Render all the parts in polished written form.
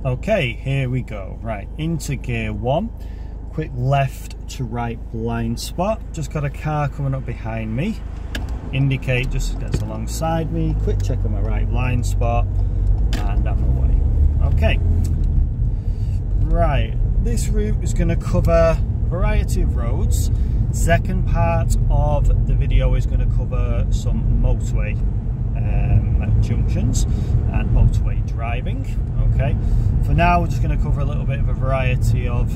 Okay, here we go. Right, into gear 1. Quick left to right blind spot. Just got a car coming up behind me. Indicate just gets alongside me. Quick check on my right blind spot, and I'm away. Okay. Right, this route is going to cover a variety of roads. Second part of the video is going to cover some motorway junctions and motorway driving. Okay, for now we're just going to cover a little bit of a variety of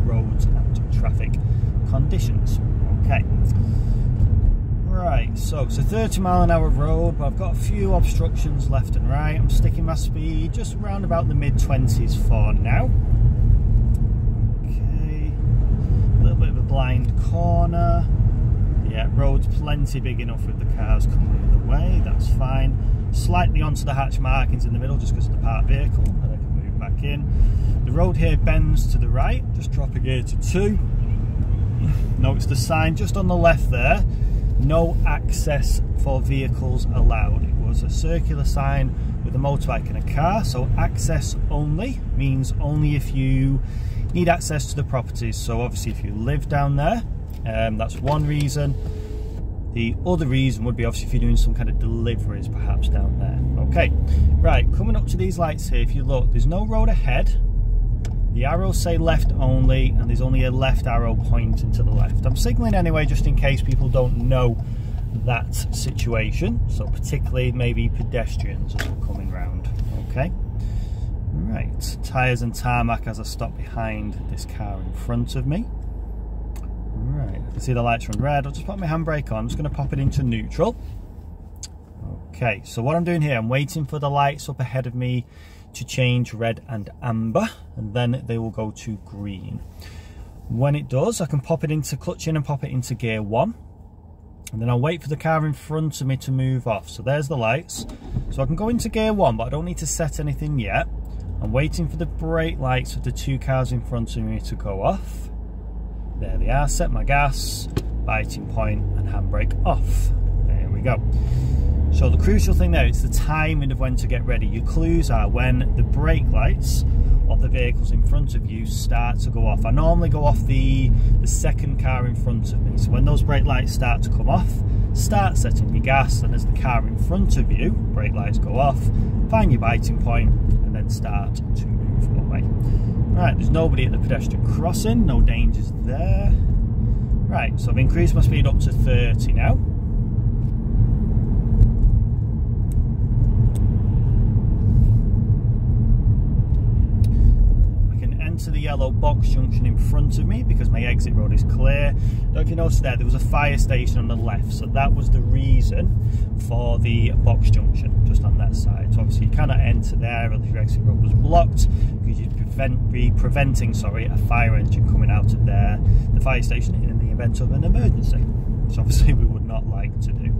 roads and traffic conditions. Okay, right, so it's a 30-mile-an-hour road, but I've got a few obstructions left and right. I'm sticking my speed just around about the mid-20s for now. Okay, a little bit of a blind corner. Yeah, road's plenty big enough with the cars coming the other way, that's fine. Slightly onto the hatch markings in the middle just because of the parked vehicle, and I can move back in. The road here bends to the right, just drop a gear to 2. Notice the sign just on the left there, no access for vehicles allowed. It was a circular sign with a motorbike and a car, so access only means only if you need access to the properties. So obviously if you live down there, that's one reason. The other reason would be obviously if you're doing some kind of deliveries perhaps down there. Okay, right, coming up to these lights here, if you look, there's no road ahead. The arrows say left only, and there's only a left arrow pointing to the left. I'm signalling anyway just in case people don't know that situation, so particularly maybe pedestrians as we're coming round. Okay, right, tyres and tarmac as I stop behind this car in front of me. Right, I can see the lights run red. I'll just put my handbrake on. I'm just going to pop it into neutral. Okay, so what I'm doing here, I'm waiting for the lights up ahead of me to change red and amber, and then they will go to green. When it does, I can pop it into clutch in and pop it into gear 1, and then I'll wait for the car in front of me to move off. So there's the lights, so I can go into gear 1, but I don't need to set anything yet. I'm waiting for the brake lights of the 2 cars in front of me to go off. There they are. Set my gas, biting point, and handbrake off. There we go. So the crucial thing there is the timing of when to get ready. Your clues are when the brake lights of the vehicles in front of you start to go off. I normally go off the second car in front of me. So when those brake lights start to come off, start setting your gas, and as the car in front of you, brake lights go off, find your biting point, and then start to move away. Right, there's nobody at the pedestrian crossing, no dangers there. Right, so I've increased my speed up to 30 now. To the yellow box junction in front of me because my exit road is clear. Now, if you notice there was a fire station on the left, so that was the reason for the box junction just on that side. So obviously you cannot enter there unless your exit road was blocked, because you'd be preventing a fire engine coming out of there, the fire station, in the event of an emergency. So obviously we would not like to do.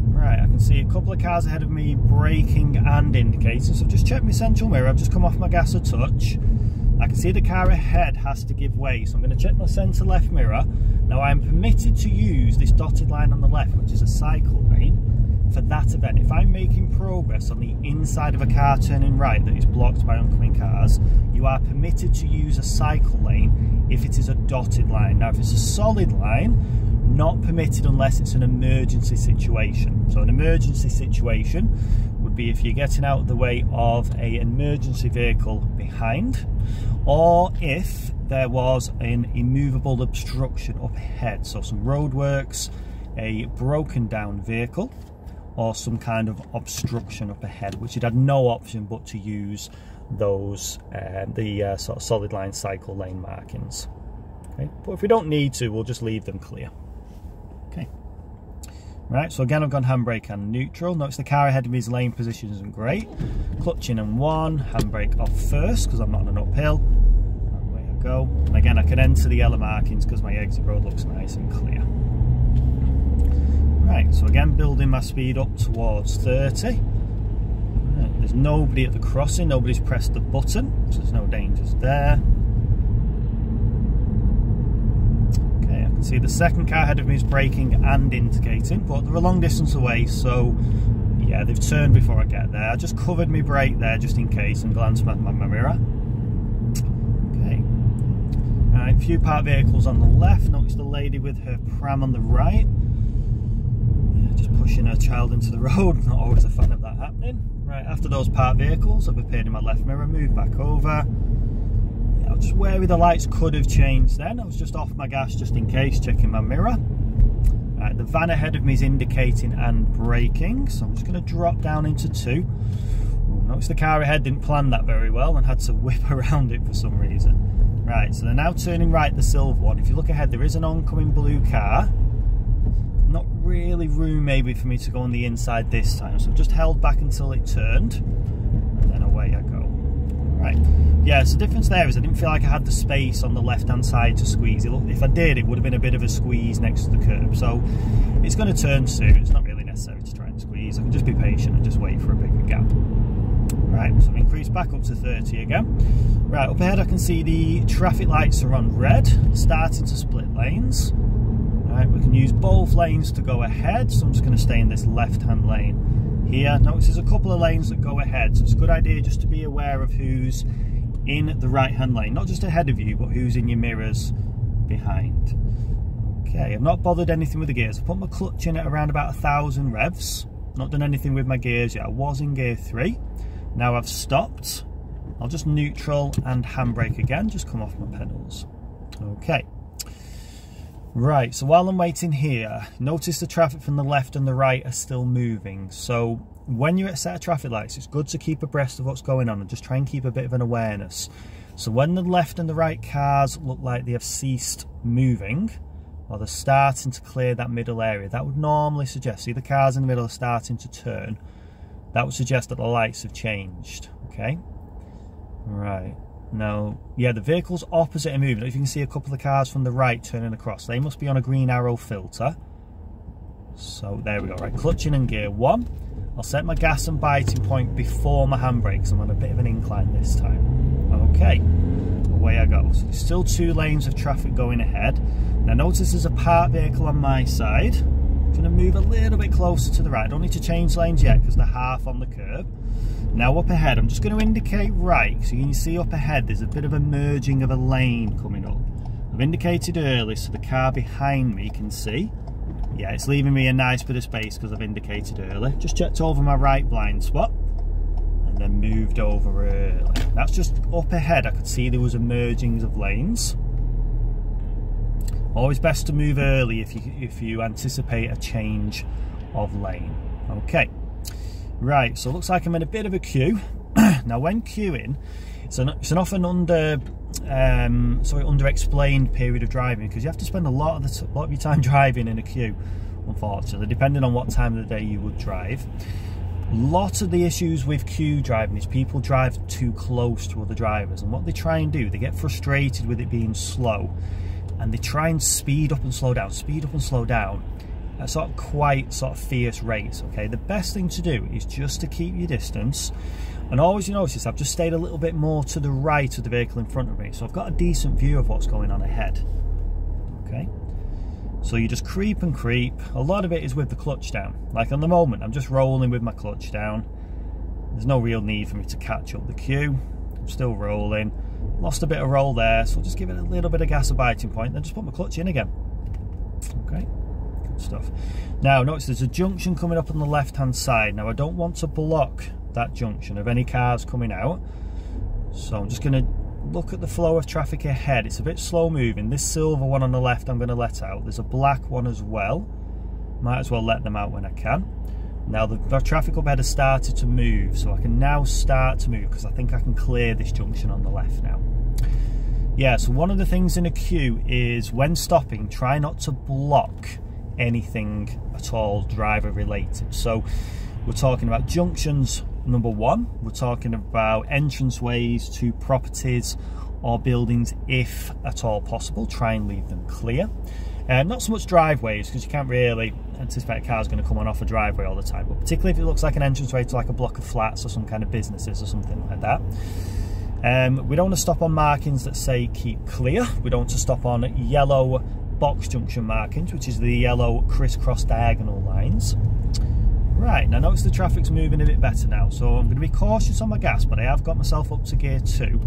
Right, I can see a couple of cars ahead of me braking and indicating, so I've just checked my central mirror. I've just come off my gas a touch. I can see the car ahead has to give way, so I'm going to check my centre left mirror. Now I am permitted to use this dotted line on the left, which is a cycle lane, for that event. If I'm making progress on the inside of a car turning right that is blocked by oncoming cars, you are permitted to use a cycle lane if it is a dotted line. Now if it's a solid line, not permitted unless it's an emergency situation. So an emergency situation would be if you're getting out of the way of an emergency vehicle behind, or if there was an immovable obstruction up ahead, so some roadworks, a broken down vehicle, or some kind of obstruction up ahead, which you'd had no option but to use those sort of solid line cycle lane markings. Okay, but if we don't need to, we'll just leave them clear. Okay. Right, so again I've gone handbrake and neutral. Notice the car ahead of me's lane position isn't great. Clutch in and 1, handbrake off first because I'm not on an uphill. And away I go. And again I can enter the yellow markings because my exit road looks nice and clear. Right, so again building my speed up towards 30. Right, there's nobody at the crossing, nobody's pressed the button, so there's no dangers there. See, the second car ahead of me is braking and indicating, but they're a long distance away, so yeah, Yeah, they've turned before I get there. I just covered my brake there just in case and glanced at my mirror. Okay. Right, a few parked vehicles on the left. Notice the lady with her pram on the right. Yeah, just pushing her child into the road. Not always a fan of that happening. Right, after those parked vehicles, I've appeared in my left mirror, moved back over. Yeah, I was just wary the lights could have changed then. I was just off my gas just in case, checking my mirror. Right, the van ahead of me is indicating and braking, so I'm just going to drop down into 2. Ooh, notice the car ahead didn't plan that very well and had to whip around it for some reason. Right, so they're now turning right, the silver one. If you look ahead, there is an oncoming blue car. Not really room maybe for me to go on the inside this time, so I've just held back until it turned, and then away I go. Right, yeah, so the difference there is I didn't feel like I had the space on the left hand side to squeeze. If I did, it would have been a bit of a squeeze next to the curb, so it's going to turn soon. It's not really necessary to try and squeeze. I can just be patient and just wait for a bigger gap. Right, so I've increased back up to 30 again. Right, up ahead I can see the traffic lights are on red, starting to split lanes. Right, we can use both lanes to go ahead, so I'm just going to stay in this left-hand lane here. Notice there's a couple of lanes that go ahead, so it's a good idea just to be aware of who's in the right-hand lane, not just ahead of you, but who's in your mirrors behind. Okay, I've not bothered anything with the gears. I've put my clutch in at around about 1,000 revs. Not done anything with my gears yet. I was in gear 3. Now I've stopped. I'll just neutral and handbrake again, just come off my pedals. Okay. Right, so while I'm waiting here, notice the traffic from the left and the right are still moving. So when you're at a set of traffic lights, it's good to keep abreast of what's going on and just try and keep a bit of an awareness. So when the left and the right cars look like they have ceased moving, or they're starting to clear that middle area, that would normally suggest, see the cars in the middle are starting to turn, that would suggest that the lights have changed, okay? Right. Now, yeah, the vehicles opposite are moving. If you can see a couple of cars from the right turning across, they must be on a green arrow filter. So there we go. Right, clutching in gear 1. I'll set my gas and biting point before my handbrakes. I'm on a bit of an incline this time. Okay, away I go. So there's still 2 lanes of traffic going ahead. Now notice there's a parked vehicle on my side. I'm going to move a little bit closer to the right. I don't need to change lanes yet because they're half on the curb. Now up ahead, I'm just going to indicate right, so you can see up ahead there's a bit of a merging of a lane coming up. I've indicated early so the car behind me can see. Yeah, it's leaving me a nice bit of space because I've indicated early. Just checked over my right blind spot and then moved over early. That's just up ahead. I could see there was a merging of lanes. Always best to move early if you anticipate a change of lane. Okay. Right, so it looks like I'm in a bit of a queue. Now when queuing, it's an often underexplained period of driving because you have to spend a lot of your time driving in a queue, unfortunately, depending on what time of the day you would drive. Lots of the issues with queue driving is people drive too close to other drivers, and what they try and do, they get frustrated with it being slow and they try and speed up and slow down at quite fierce rates. Okay, the best thing to do is just to keep your distance, and always, you notice I've just stayed a little bit more to the right of the vehicle in front of me, so I've got a decent view of what's going on ahead. Okay, so you just creep and creep. A lot of it is with the clutch down. Like on the moment, I'm just rolling with my clutch down. There's no real need for me to catch up the queue. I'm still rolling. Lost a bit of roll there, so I'll just give it a little bit of gas and biting point, then just put my clutch in again. Okay. Stuff. Now notice there's a junction coming up on the left hand side. Now I don't want to block that junction of any cars coming out, so I'm just going to look at the flow of traffic ahead. It's a bit slow moving. This silver one on the left I'm going to let out. There's a black one as well. Might as well let them out when I can. Now the traffic up ahead has started to move, so I can now start to move because I think I can clear this junction on the left now. Yeah, so one of the things in a queue is when stopping, try not to block anything at all driver related. So we're talking about junctions, number 1. We're talking about entranceways to properties or buildings, if at all possible. Try and leave them clear. Not so much driveways, because you can't really anticipate a car's going to come on off a driveway all the time, but particularly if it looks like an entranceway to like a block of flats or some kind of businesses or something like that. We don't want to stop on markings that say keep clear. We don't want to stop on yellow box junction markings, which is the yellow crisscross diagonal lines. Right, now notice the traffic's moving a bit better now, so I'm going to be cautious on my gas, but I have got myself up to gear 2.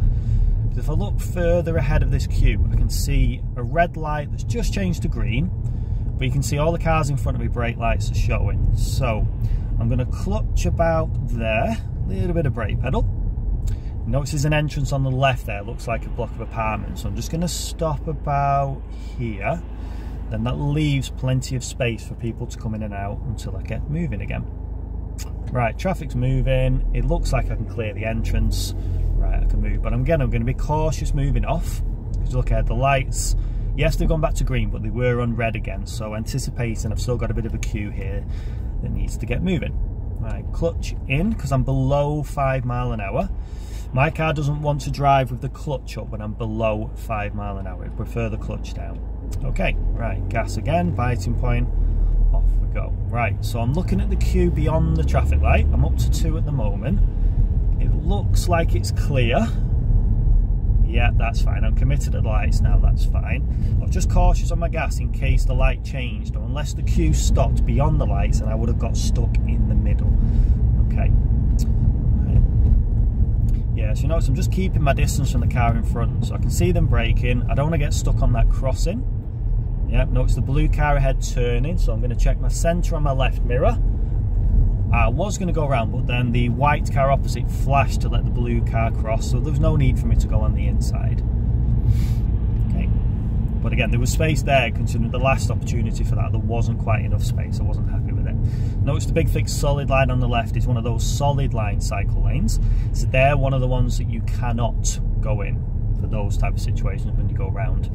If I look further ahead of this queue, I can see a red light that's just changed to green, but you can see all the cars in front of me, brake lights are showing. So I'm going to clutch about there, a little bit of brake pedal. Notice there's an entrance on the left there, looks like a block of apartments, so I'm just going to stop about here. Then that leaves plenty of space for people to come in and out until I get moving again. Right, traffic's moving, it looks like I can clear the entrance. Right, I can move, but again, I'm going to be cautious moving off. Because look at the lights. Yes, they've gone back to green, but they were on red again. So anticipating, I've still got a bit of a queue here that needs to get moving. Right, clutch in, because I'm below 5 mile an hour. My car doesn't want to drive with the clutch up when I'm below 5 mile an hour. I prefer the clutch down. Okay, right, gas again, biting point, off we go. Right, so I'm looking at the queue beyond the traffic light. I'm up to 2 at the moment. It looks like it's clear. Yeah, that's fine. I'm committed to the lights now, that's fine. I'm just cautious on my gas in case the light changed, or unless the queue stopped beyond the lights and I would have got stuck in the middle. Okay. Yeah, so you notice I'm just keeping my distance from the car in front, so I can see them braking. I don't want to get stuck on that crossing. Yeah, notice the blue car ahead turning, so I'm going to check my centre on my left mirror. I was going to go around, but then the white car opposite flashed to let the blue car cross, so there was no need for me to go on the inside. Okay, but again, there was space there, considering the last opportunity for that, there wasn't quite enough space. I wasn't happy with it. Notice the big thick solid line on the left is one of those solid line cycle lanes, so they're one of the ones that you cannot go in for those type of situations when you go around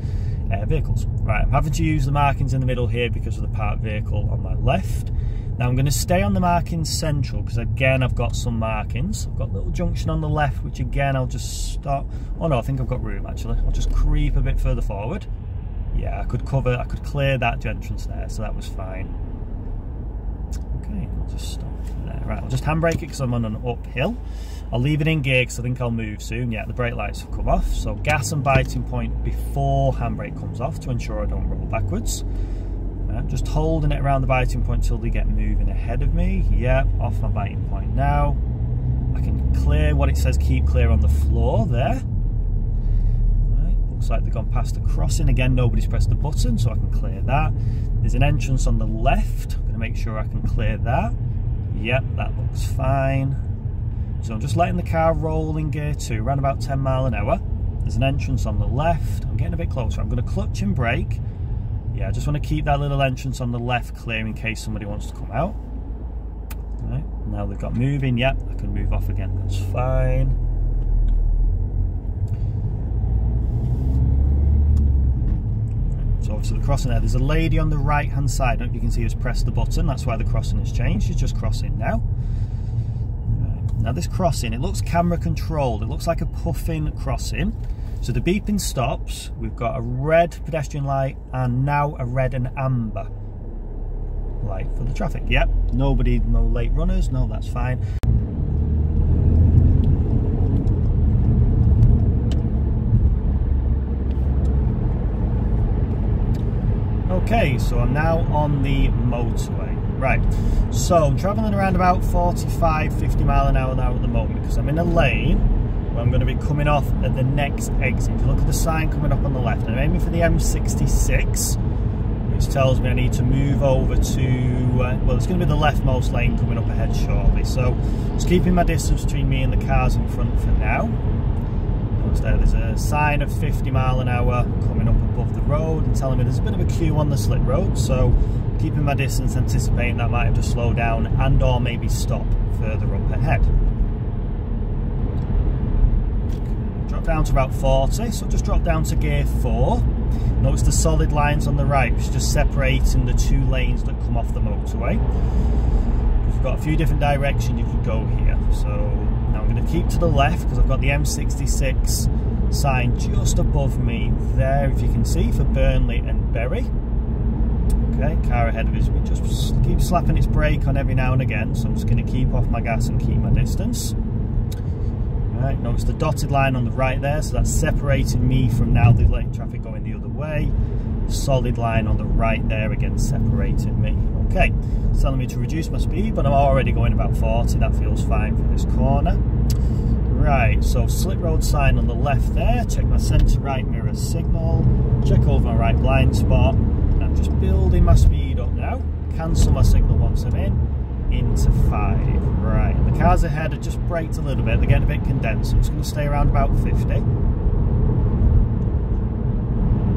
vehicles. Right, I'm having to use the markings in the middle here because of the parked vehicle on my left. Now I'm going to stay on the markings central because again I've got some markings. I've got a little junction on the left which again I'll just stop. Oh no, I think I've got room actually. I'll just creep a bit further forward. Yeah, I could clear that entrance there, so that was fine. Okay, I'll just stop there. Right, I'll just handbrake it because I'm on an uphill. I'll leave it in gear because I think I'll move soon. Yeah, the brake lights have come off. So gas and biting point before handbrake comes off to ensure I don't roll backwards. Just holding it around the biting point until they get moving ahead of me. Yeah, off my biting point now. I can clear what it says keep clear on the floor there. Right, looks like they've gone past the crossing. Again, nobody's pressed the button, so I can clear that. There's an entrance on the left. I'm going to make sure I can clear that. Yep, that looks fine. So I'm just letting the car roll in gear 2, around about 10 mile an hour. There's an entrance on the left. I'm getting a bit closer. I'm going to clutch and brake. Yeah, I just want to keep that little entrance on the left clear in case somebody wants to come out. Right, now they've got moving. Yep, I can move off again. That's fine. Right, so obviously the crossing there's a lady on the right hand side. I don't know if you can see us press the button. That's why the crossing has changed. She's just crossing now. Now this crossing, it looks camera controlled. It looks like a puffin crossing. So the beeping stops. We've got a red pedestrian light and now a red and amber light for the traffic. Yep, nobody, no late runners. No, that's fine. Okay, so I'm now on the motorway. Right, so I'm travelling around about 45, 50 mile an hour now at the moment because I'm in a lane where I'm going to be coming off at the next exit. If you look at the sign coming up on the left, I'm aiming for the M66, which tells me I need to move over to, well, it's going to be the leftmost lane coming up ahead shortly. So just keeping my distance between me and the cars in front for now. There's a sign of 50 mile an hour coming up above the road and telling me there's a bit of a queue on the slip road, so keeping my distance, anticipating that might have to slow down and or maybe stop further up ahead. Drop down to about 40, so just drop down to gear 4. Notice the solid lines on the right, which is just separating the 2 lanes that come off the motorway. We've got a few different directions you could go here, so now I'm going to keep to the left because I've got the M66 sign just above me there, if you can see, for Burnley and Bury. Okay, car ahead of us, we just keep slapping its brake on every now and again, so I'm just going to keep off my gas and keep my distance. Right, notice the dotted line on the right there, so that's separating me from now the lane traffic going the other way. Solid line on the right there, again separating me. Okay, it's telling me to reduce my speed, but I'm already going about 40, that feels fine for this corner. Right, so slip road sign on the left there, check my centre right mirror signal, check over my right blind spot, and I'm just building my speed up now. Cancel my signal once I'm into 5. Right, the cars ahead have just braked a little bit, they're getting a bit condensed, so I'm just going to stay around about 50.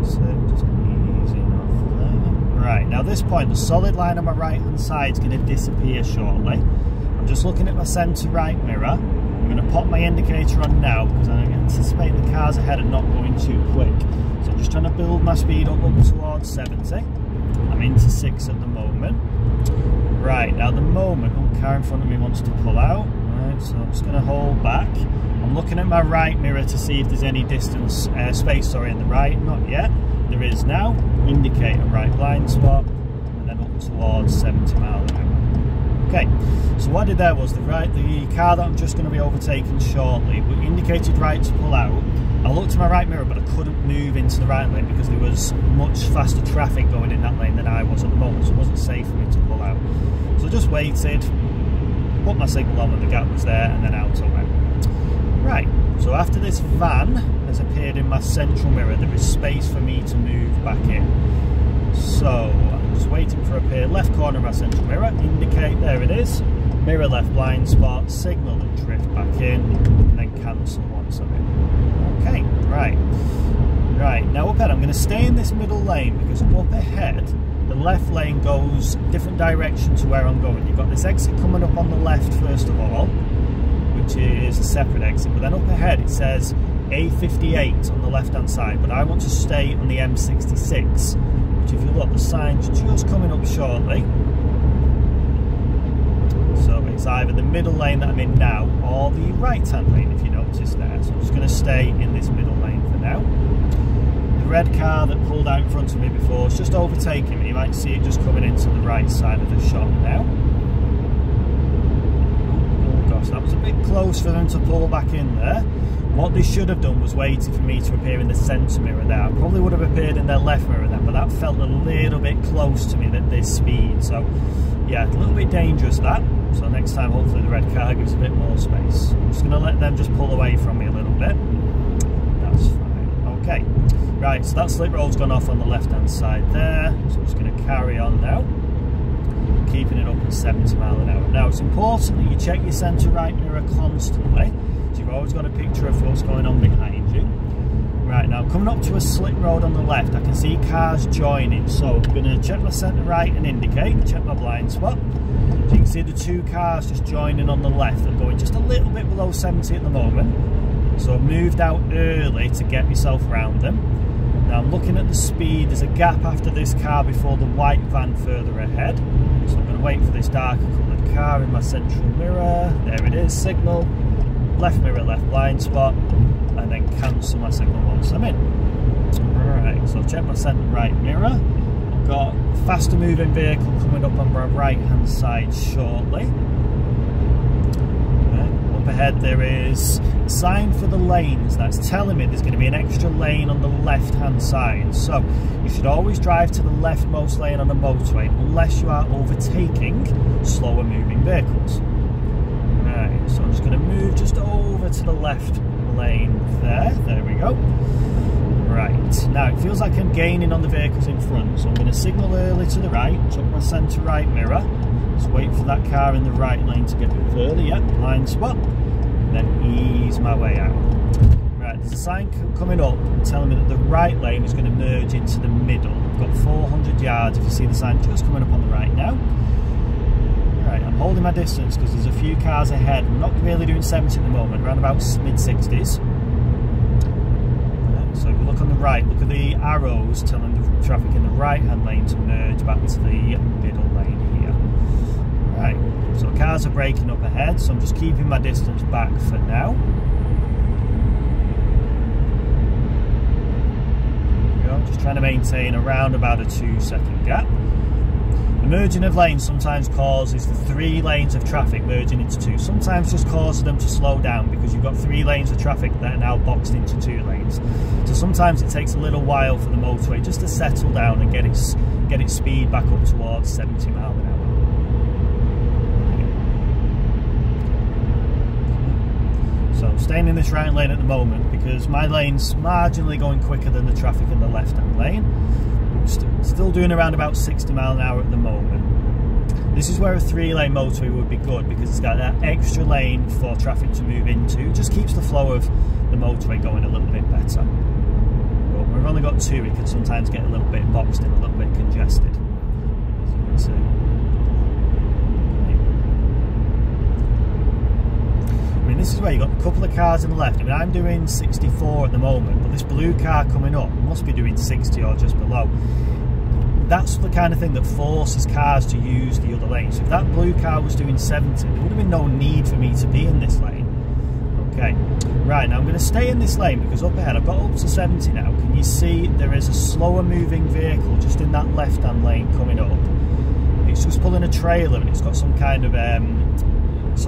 So just easy enough there. Right, now at this point the solid line on my right hand side is going to disappear shortly. I'm just looking at my centre right mirror. I'm going to pop my indicator on now because I'm anticipating the cars ahead are not going too quick. So I'm just trying to build my speed up towards 70. I'm into 6 at the moment. Right, now at the moment, the car in front of me wants to pull out. Right, so I'm just going to hold back. I'm looking at my right mirror to see if there's any distance, space, in the right. Not yet. There is now. Indicate a right blind spot, and then up towards 70 miles an hour. Okay, so what I did there was the car that I'm just going to be overtaking shortly, we indicated right to pull out. I looked at my right mirror, but I couldn't move into the right lane because there was much faster traffic going in that lane than I was at the moment, so it wasn't safe for me to pull out. So I just waited, put my signal on when the gap was there, and then out I went. Right, so after this van has appeared in my central mirror, there is space for me to move back in. So I'm just waiting for a appear, left corner of my central mirror, indicate, there it is, mirror left blind spot, signal and drift back in, and then cancel once I'm in. Okay, right, now up ahead I'm going to stay in this middle lane because up ahead the left lane goes different direction to where I'm going. You've got this exit coming up on the left first of all, which is a separate exit, but then up ahead it says A58 on the left hand side, but I want to stay on the M66, which if you look, the sign's just coming up shortly. So it's either the middle lane that I'm in now or the right hand lane, if you notice there. So I'm just going to stay in this middle lane for now. The red car that pulled out in front of me before is just overtaking me. You might see it just coming into the right side of the shot now. Oh gosh, that was a bit close for them to pull back in there. What they should have done was waited for me to appear in the centre mirror there. I probably would have appeared in their left mirror then, but that felt a little bit close to me at this speed. So yeah, a little bit dangerous that. So next time hopefully the red car gives a bit more space. I'm just going to let them just pull away from me a little bit. That's fine. Okay. Right, so that slip road's gone off on the left hand side there. So I'm just going to carry on now. Keeping it up at 70 miles an hour. Now it's important that you check your centre right mirror constantly. So you've always got a picture of what's going on behind you. Right, now coming up to a slip road on the left, I can see cars joining. So I'm going to check my centre right and indicate, check my blind spot. So you can see the two cars just joining on the left. They're going just a little bit below 70 at the moment. So I've moved out early to get myself around them. Now I'm looking at the speed. There's a gap after this car before the white van further ahead. So I'm going to wait for this darker coloured car in my central mirror. There it is, signal. Left mirror, left blind spot. And then cancel my signal once I'm in. Alright, so I've checked my centre right mirror. I've got a faster moving vehicle coming up on my right hand side shortly. Up ahead there is a sign for the lanes that's telling me there's going to be an extra lane on the left hand side. So you should always drive to the leftmost lane on the motorway unless you are overtaking slower moving vehicles. Right, so I'm just going to move just over to the left lane there we go. Right, now it feels like I'm gaining on the vehicles in front, so I'm going to signal early to the right, check my centre right mirror, just wait for that car in the right lane to get a bit further, yep, blind spot, and then ease my way out. Right, there's a sign coming up telling me that the right lane is going to merge into the middle. I've got 400 yards, if you see the sign just coming up on the right now. Right, I'm holding my distance because there's a few cars ahead. I'm not really doing 70 at the moment, around about mid-60s. Right, so if you look on the right, look at the arrows telling the traffic in the right-hand lane to merge back to the middle lane here. Right, so cars are braking up ahead, so I'm just keeping my distance back for now. There we go, just trying to maintain around about a 2-second gap. The merging of lanes sometimes causes the 3 lanes of traffic merging into 2. Sometimes just causes them to slow down because you've got 3 lanes of traffic that are now boxed into 2 lanes. So sometimes it takes a little while for the motorway just to settle down and get its speed back up towards 70 miles an hour. So I'm staying in this right lane at the moment because my lane's marginally going quicker than the traffic in the left-hand lane. Still doing around about 60 miles an hour at the moment. This is where a 3-lane motorway would be good because it's got that extra lane for traffic to move into. It just keeps the flow of the motorway going a little bit better. But when we've only got 2, it can sometimes get a little bit boxed in, a little bit congested, as you can see. I mean, this is where you've got a couple of cars on the left. I mean, I'm doing 64 at the moment, but this blue car coming up must be doing 60 or just below. That's the kind of thing that forces cars to use the other lane. So if that blue car was doing 70, there would have been no need for me to be in this lane. Okay, right, now I'm going to stay in this lane because up ahead I've got up to 70 now. Can you see there is a slower moving vehicle just in that left-hand lane coming up? It's just pulling a trailer and it's got some kind of it's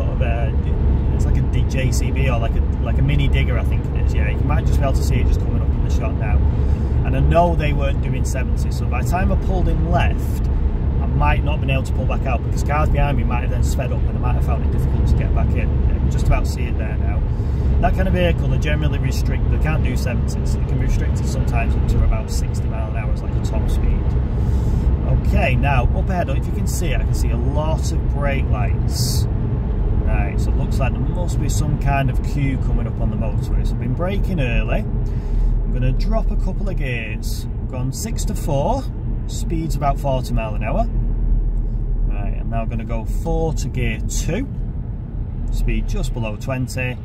like a JCB or like a mini digger, I think it is. Yeah, you might just be able to see it just coming up in the shot now. And I know they weren't doing 70, so by the time I pulled in left, I might not have been able to pull back out because cars behind me might have then sped up and I might have found it difficult to get back in. Yeah, you can just about see it there now. That kind of vehicle, they're generally restricted. They can't do 70s. They can be restricted sometimes up to about 60 miles an hour as like a top speed. Okay, now up ahead, if you can see it, I can see a lot of brake lights. Right, so it looks like there must be some kind of queue coming up on the motorway. So I've been braking early. I'm going to drop a couple of gears. I've gone 6 to 4, speed's about 40 miles an hour. Right, I'm now going to go 4 to gear 2, speed just below 20,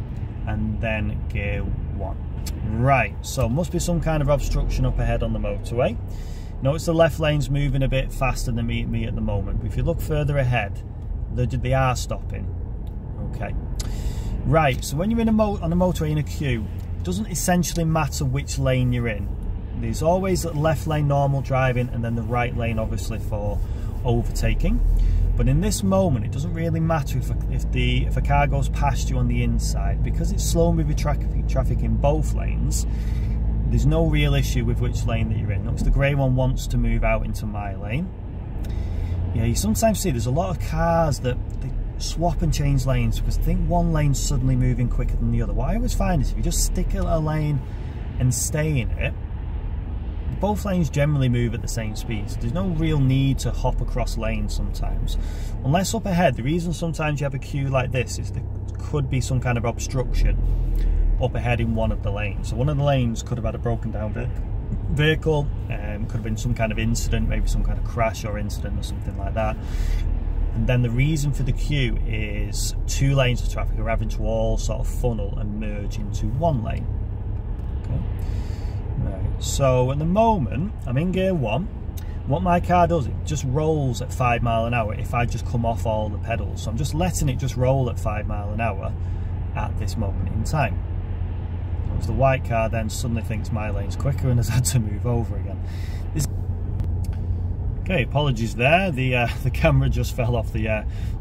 and then gear 1. Right, so must be some kind of obstruction up ahead on the motorway. Notice the left lane's moving a bit faster than me at the moment, but if you look further ahead, they are stopping. Okay, right, so when you're on a motorway in a queue, it doesn't essentially matter which lane you're in. There's always a left lane normal driving and then the right lane obviously for overtaking. But in this moment, it doesn't really matter if a car goes past you on the inside, because it's slow moving traffic in both lanes. There's no real issue with which lane that you're in. Notice the grey one wants to move out into my lane. Yeah, you sometimes see there's a lot of cars that they swap and change lanes because I think one lane's suddenly moving quicker than the other. What I always find is if you just stick a lane and stay in it, both lanes generally move at the same speed. So there's no real need to hop across lanes sometimes. Unless up ahead, the reason sometimes you have a queue like this is there could be some kind of obstruction up ahead in one of the lanes. So one of the lanes could have had a broken down vehicle, could have been some kind of incident, maybe some kind of crash or incident or something like that. And then the reason for the queue is 2 lanes of traffic are having to all sort of funnel and merge into one lane. Okay. Right. So at the moment, I'm in gear 1. What my car does, it just rolls at 5 miles an hour if I just come off all the pedals. So I'm just letting it just roll at 5 miles an hour at this moment in time. As the white car then suddenly thinks my lane's quicker and has had to move over again. Okay, apologies there. The camera just fell off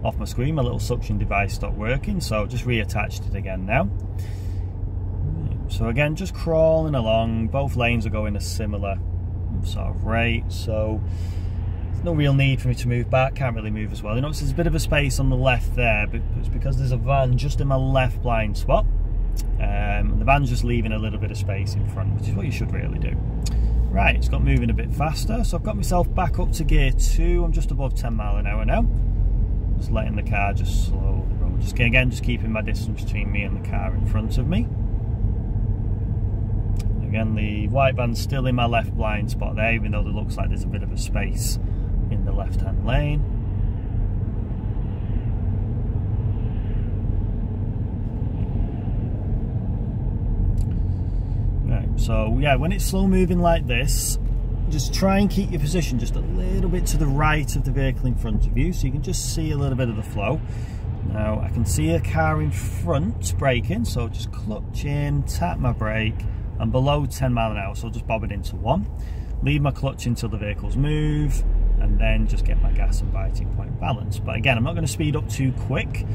off my screen. My little suction device stopped working, so just reattached it again now. So again, just crawling along. Both lanes are going a similar sort of rate, so there's no real need for me to move back. Can't really move as well. You notice there's a bit of a space on the left there, but it's because there's a van just in my left blind spot. And the van's just leaving a little bit of space in front, which is what you should really do. Right, it's got moving a bit faster, so I've got myself back up to gear 2. I'm just above 10 miles an hour now. Just letting the car just slowly roll. Just keeping my distance between me and the car in front of me. Again, the white van's still in my left blind spot there, even though it looks like there's a bit of a space in the left-hand lane. So yeah, when it's slow moving like this, just try and keep your position just a little bit to the right of the vehicle in front of you so you can just see a little bit of the flow. Now I can see a car in front braking, so just clutch in, tap my brake. I'm below 10 miles an hour, so I'll just bob it into 1. Leave my clutch until the vehicles move, and then just get my gas and biting point balance. But again, I'm not going to speed up too quick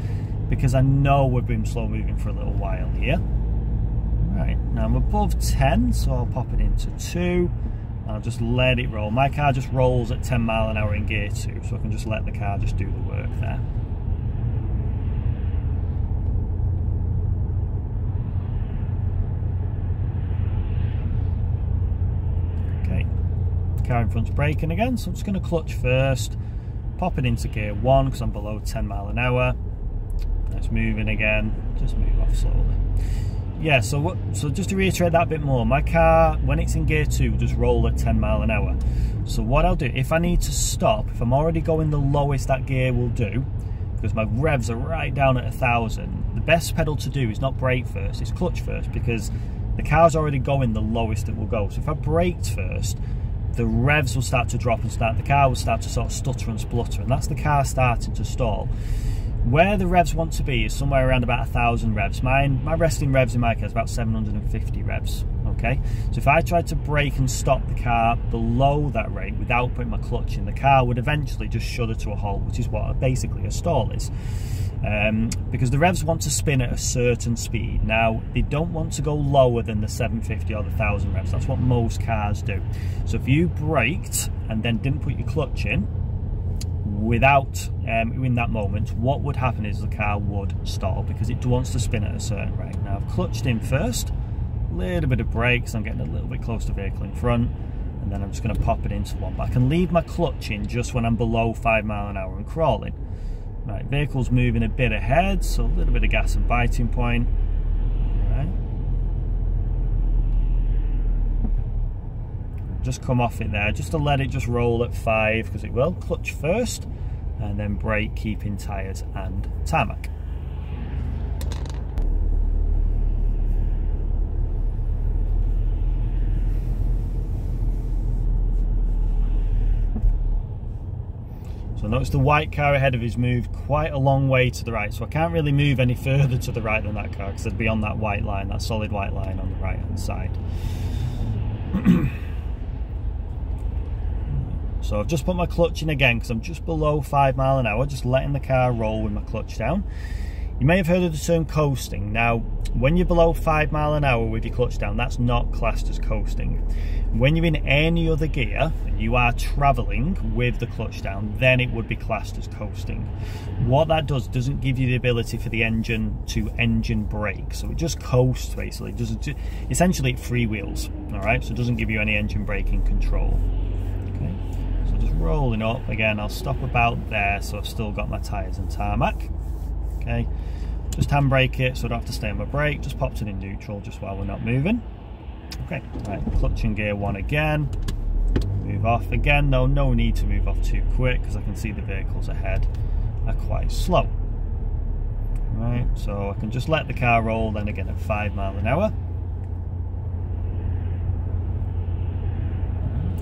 because I know we've been slow moving for a little while here. Right, now I'm above 10, so I'll pop it into 2. I'll just let it roll. My car just rolls at 10 mile an hour in gear 2, so I can just let the car just do the work there. Okay, car in front's braking again, so I'm just going to clutch first, pop it into gear 1 because I'm below 10 mile an hour. It's moving again, just move off slowly. Yeah, so just to reiterate that a bit more, my car, when it's in gear 2, will just roll at 10 mile an hour. So what I'll do, if I need to stop, if I'm already going the lowest that gear will do, because my revs are right down at 1,000, the best pedal to do is not brake first, it's clutch first, because the car's already going the lowest it will go. So if I braked first, the revs will start to drop and the car will start to sort of stutter and splutter, and that's the car starting to stall. Where the revs want to be is somewhere around about 1,000 revs. My resting revs in my car is about 750 revs, okay? So if I tried to brake and stop the car below that rate without putting my clutch in, the car would eventually just shudder to a halt, which is what basically a stall is. Because the revs want to spin at a certain speed. Now, they don't want to go lower than the 750 or the 1,000 revs. That's what most cars do. So if you braked and then didn't put your clutch in, without in that moment, what would happen is the car would stall because it wants to spin at a certain rate. Now I've clutched in first, a little bit of brakes, I'm getting a little bit close to the vehicle in front, and then I'm just going to pop it into 1. But I can leave my clutch in just when I'm below 5 mile an hour and crawling. Right, vehicle's moving a bit ahead, so a little bit of gas and biting point. Right. Just come off it there, just to let it just roll at 5, because it will. Clutch first, and then brake, keeping tyres and tarmac. So notice the white car ahead of us moved quite a long way to the right, so I can't really move any further to the right than that car because I'd be on that white line, that solid white line on the right hand side. So I've just put my clutch in again because I'm just below 5 mile an hour, just letting the car roll with my clutch down. You may have heard of the term coasting. Now, when you're below 5 mile an hour with your clutch down, that's not classed as coasting. When you're in any other gear and you are travelling with the clutch down, then it would be classed as coasting. What that doesn't give you the ability for the engine to engine brake. So it just coasts basically. Essentially it freewheels, all right? So it doesn't give you any engine braking control. Okay. So just rolling up again, I'll stop about there so I've still got my tyres and tarmac. Okay, just handbrake it so I don't have to stay on my brake, just popped it in neutral just while we're not moving. Okay, right, clutch in gear 1 again, move off again. No need to move off too quick because I can see the vehicles ahead are quite slow. Right, so I can just let the car roll then again at 5 mile an hour.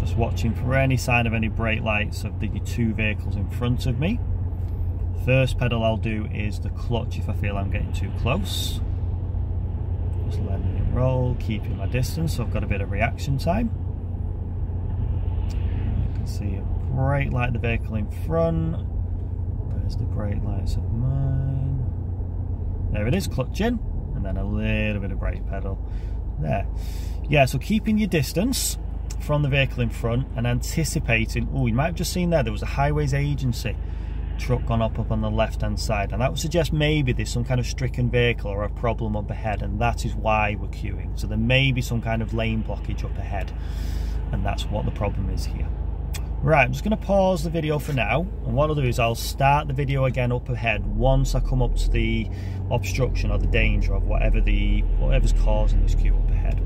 Just watching for any sign of any brake lights of the 2 vehicles in front of me. First pedal I'll do is the clutch if I feel I'm getting too close. Just letting it roll, keeping my distance so I've got a bit of reaction time. You can see a brake light, the vehicle in front. Where's the brake lights of mine? There it is, clutch in, and then a little bit of brake pedal. There. Yeah, so keeping your distance from the vehicle in front and anticipating. Oh, you might have just seen there was a highways agency truck gone up on the left hand side, and that would suggest maybe there's some kind of stricken vehicle or a problem up ahead, and that is why we're queuing. So there may be some kind of lane blockage up ahead, and that's what the problem is here. Right, I'm just going to pause the video for now, and what I'll do is I'll start the video again up ahead once I come up to the obstruction or the danger of whatever's causing this queue up ahead.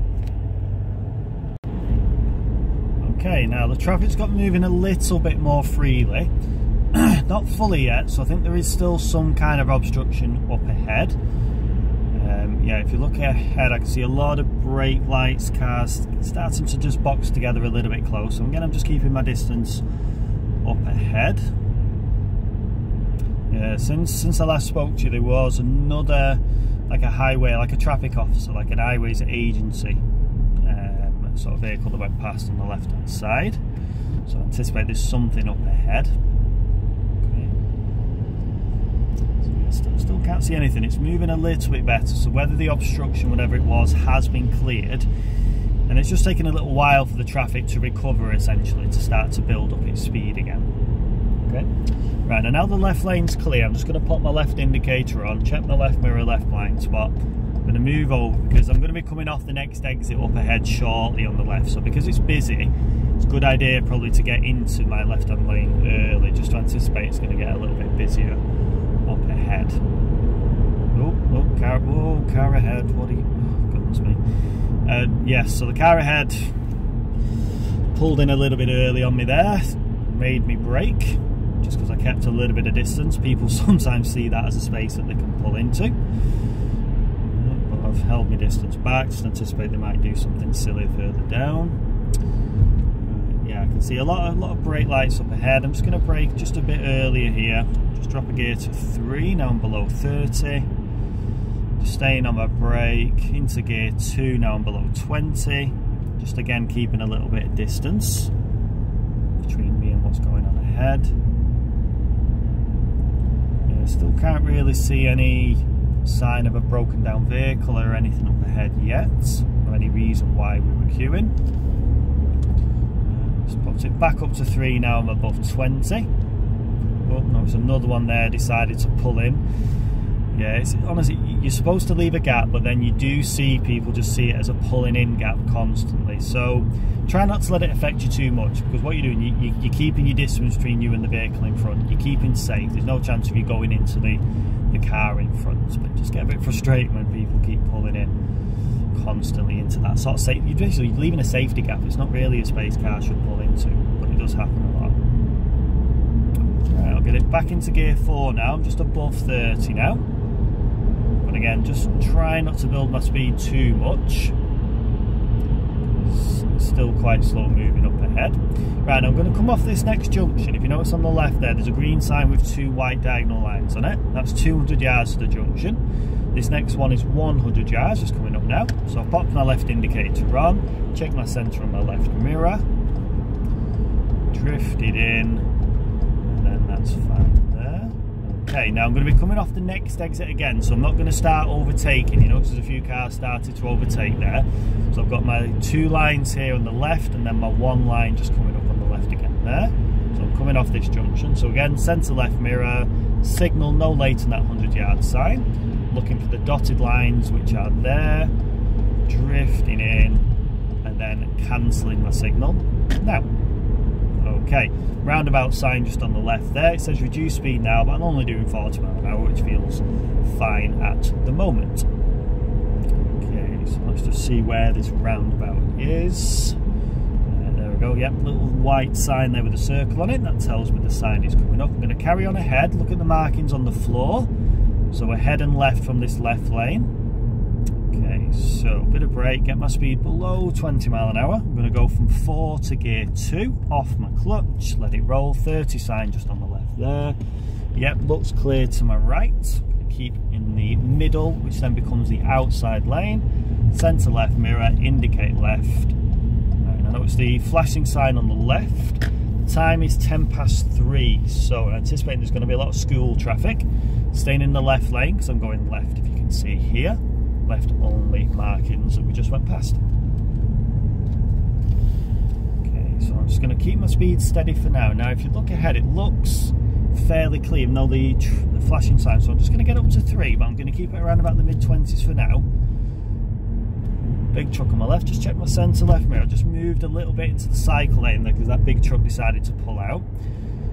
Okay, now the traffic's got moving a little bit more freely. Not fully yet, so I think there is still some kind of obstruction up ahead. Yeah, if you look ahead, I can see a lot of brake lights, cars starting to just box together a little bit close. So again, I'm just keeping my distance up ahead. Yeah, since I last spoke to you, there was another, like a highway, like a traffic officer, like an highways agency sort of vehicle that went past on the left hand side. So I anticipate there's something up ahead. Okay. So still can't see anything. It's moving a little bit better. So whether the obstruction, whatever it was, has been cleared, and it's just taking a little while for the traffic to recover, essentially, to start to build up its speed again. Okay. Right, and now the left lane's clear, I'm just going to pop my left indicator on, check my left mirror, left blind spot. I'm going to move over because I'm going to be coming off the next exit up ahead shortly on the left. So because it's busy, it's a good idea probably to get into my left-hand lane early, just to anticipate it's going to get a little bit busier up ahead. Car ahead. What are you? Oh, goodness me. Yes, so the car ahead pulled in a little bit early on me there, made me brake. Just because I kept a little bit of distance. People sometimes see that as a space that they can pull into. But I've held my distance back, just anticipate they might do something silly further down. Yeah, I can see a lot of brake lights up ahead. I'm just going to brake just a bit earlier here. Just drop a gear to 3, now I'm below 30. Just staying on my brake, into gear 2, now I'm below 20. Just again keeping a little bit of distance between me and what's going on ahead. Still can't really see any sign of a broken down vehicle or anything up ahead yet, or any reason why we were queuing. Just popped it back up to 3, now I'm above 20. Oh no, there's another one there, decided to pull in. Yeah, it's honestly, you're supposed to leave a gap, but then you do see people just see it as a pulling in gap constantly. So try not to let it affect you too much, because what you're doing, you're keeping your distance between you and the vehicle in front. You're keeping safe. There's no chance of you going into the car in front. But just get a bit frustrated when people keep pulling in constantly into that sort of safe. You're basically leaving a safety gap. It's not really a space car should pull into, but it does happen a lot. Right, I'll get it back into gear 4 now. I'm just above 30 now. But again, just try not to build my speed too much. It's still quite slow moving up ahead. Right, I'm going to come off this next junction. If you notice on the left there, there's a green sign with 2 white diagonal lines on it. That's 200 yards to the junction. This next one is 100 yards, just coming up now. So I've popped my left indicator on, check my centre on my left mirror, drifted in, and then that's fine there. Okay, now I'm going to be coming off the next exit again, so I'm not going to start overtaking. You know, there's a few cars started to overtake there. So I've got my 2 lines here on the left, and then my 1 line just coming up on the left again there. So I'm coming off this junction. So again, centre left mirror, signal no later than that 100 yard sign. Looking for the dotted lines which are there, drifting in, and then cancelling my signal. Now, okay, roundabout sign just on the left there. It says reduce speed now, but I'm only doing 40 miles an hour, which feels fine at the moment. Okay, so let's just see where this roundabout is. There we go, yep, little white sign there with a circle on it. That tells me the sign is coming up. I'm going to carry on ahead, look at the markings on the floor. So ahead and left from this left lane. Okay, so bit of brake, get my speed below 20 miles an hour. I'm going to go from 4 to gear 2, off my clutch, let it roll, 30 sign just on the left there. Yep, looks clear to my right. Keep in the middle, which then becomes the outside lane. Centre left mirror, indicate left. Right, I notice the flashing sign on the left. The time is 3:10, so I'm anticipating there's going to be a lot of school traffic. Staying in the left lane, because I'm going left, if you can see here. Left only markings that we just went past. Okay, so I'm just going to keep my speed steady for now. Now if you look ahead, it looks fairly clear, even though the flashing sign, so I'm just going to get up to 3, but I'm going to keep it around about the mid-20s for now. Big truck on my left, just check my centre left mirror. I just moved a little bit into the cycle lane there because that big truck decided to pull out.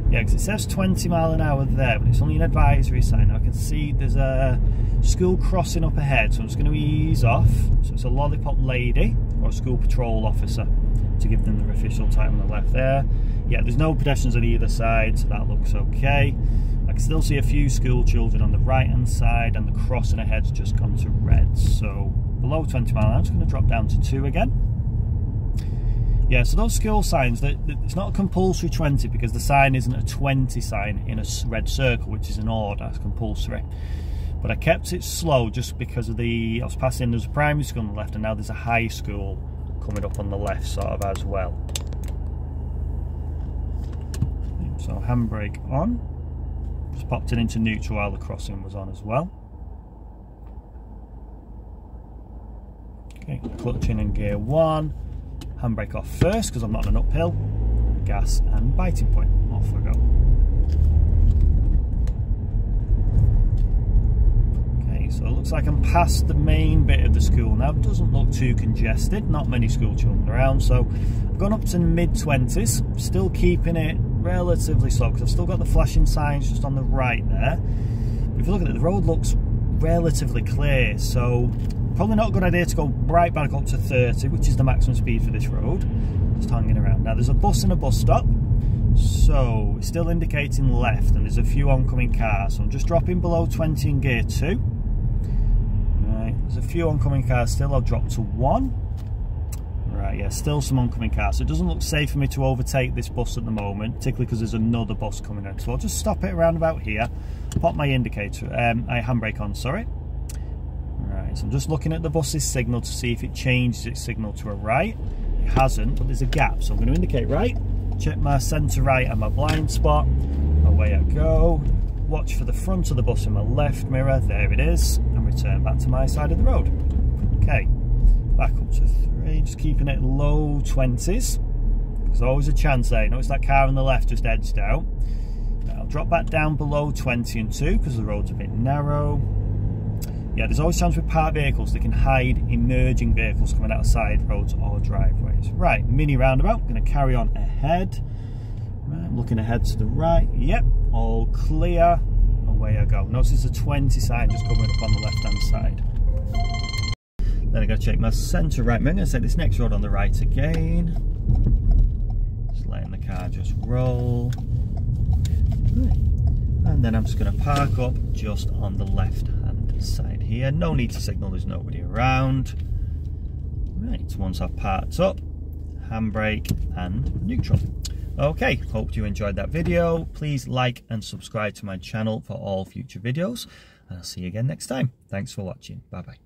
Yeah, because it says 20 miles an hour there, but it's only an advisory sign. Now I can see there's a school crossing up ahead, so I'm just going to ease off. So it's a lollipop lady or a school patrol officer, to give them their official title on the left there. Yeah, there's no pedestrians on either side, so that looks okay. I can still see a few school children on the right hand side, and the crossing ahead's just gone to red. So below 20 miles an hour, I'm just going to drop down to 2 again. Yeah, so those school signs, it's not a compulsory 20 because the sign isn't a 20 sign in a red circle, which is an order, it's compulsory. But I kept it slow just because of I was passing, there's a primary school on the left, and now there's a high school coming up on the left sort of as well. So handbrake on. Just popped it into neutral while the crossing was on as well. Okay, clutch in gear 1. Handbrake off first because I'm not on an uphill. Gas and biting point. Off we go. Okay, so it looks like I'm past the main bit of the school now. It doesn't look too congested. Not many school children around. So I've gone up to mid-20s. Still keeping it relatively slow because I've still got the flashing signs just on the right there. But if you look at it, the road looks relatively clear. So probably not a good idea to go right back up to 30, which is the maximum speed for this road. Just hanging around. Now there's a bus and a bus stop, so it's still indicating left, and there's a few oncoming cars. So I'm just dropping below 20 in gear 2. Right, there's a few oncoming cars still. I'll drop to 1. Right, yeah, still some oncoming cars. So it doesn't look safe for me to overtake this bus at the moment, particularly because there's another bus coming in. So I'll just stop it around about here, pop my indicator, handbrake on, sorry. Right, so I'm just looking at the bus's signal to see if it changes its signal to a right. It hasn't, but there's a gap, so I'm going to indicate right, check my centre right and my blind spot, away I go, watch for the front of the bus in my left mirror, there it is, and return back to my side of the road. Okay, back up to 3, just keeping it low 20s, there's always a chance there. Notice that car on the left just edged out. Now I'll drop back down below 20 and 2 because the road's a bit narrow. Yeah, there's always a chance with parked vehicles they can hide emerging vehicles coming out of side roads or driveways. Right, mini roundabout, I'm going to carry on ahead. Right, looking ahead to the right, yep, all clear, away I go. Notice there's a 20 sign just coming up on the left hand side. Then I got to check my centre right mirror. I'm going to set this next road on the right again. Just letting the car just roll. Right. And then I'm just going to park up just on the left hand side here. No need to signal, there's nobody around. Right, once I've parked up, handbrake and neutral. Okay, hope you enjoyed that video. Please like and subscribe to my channel for all future videos. And I'll see you again next time. Thanks for watching. Bye bye.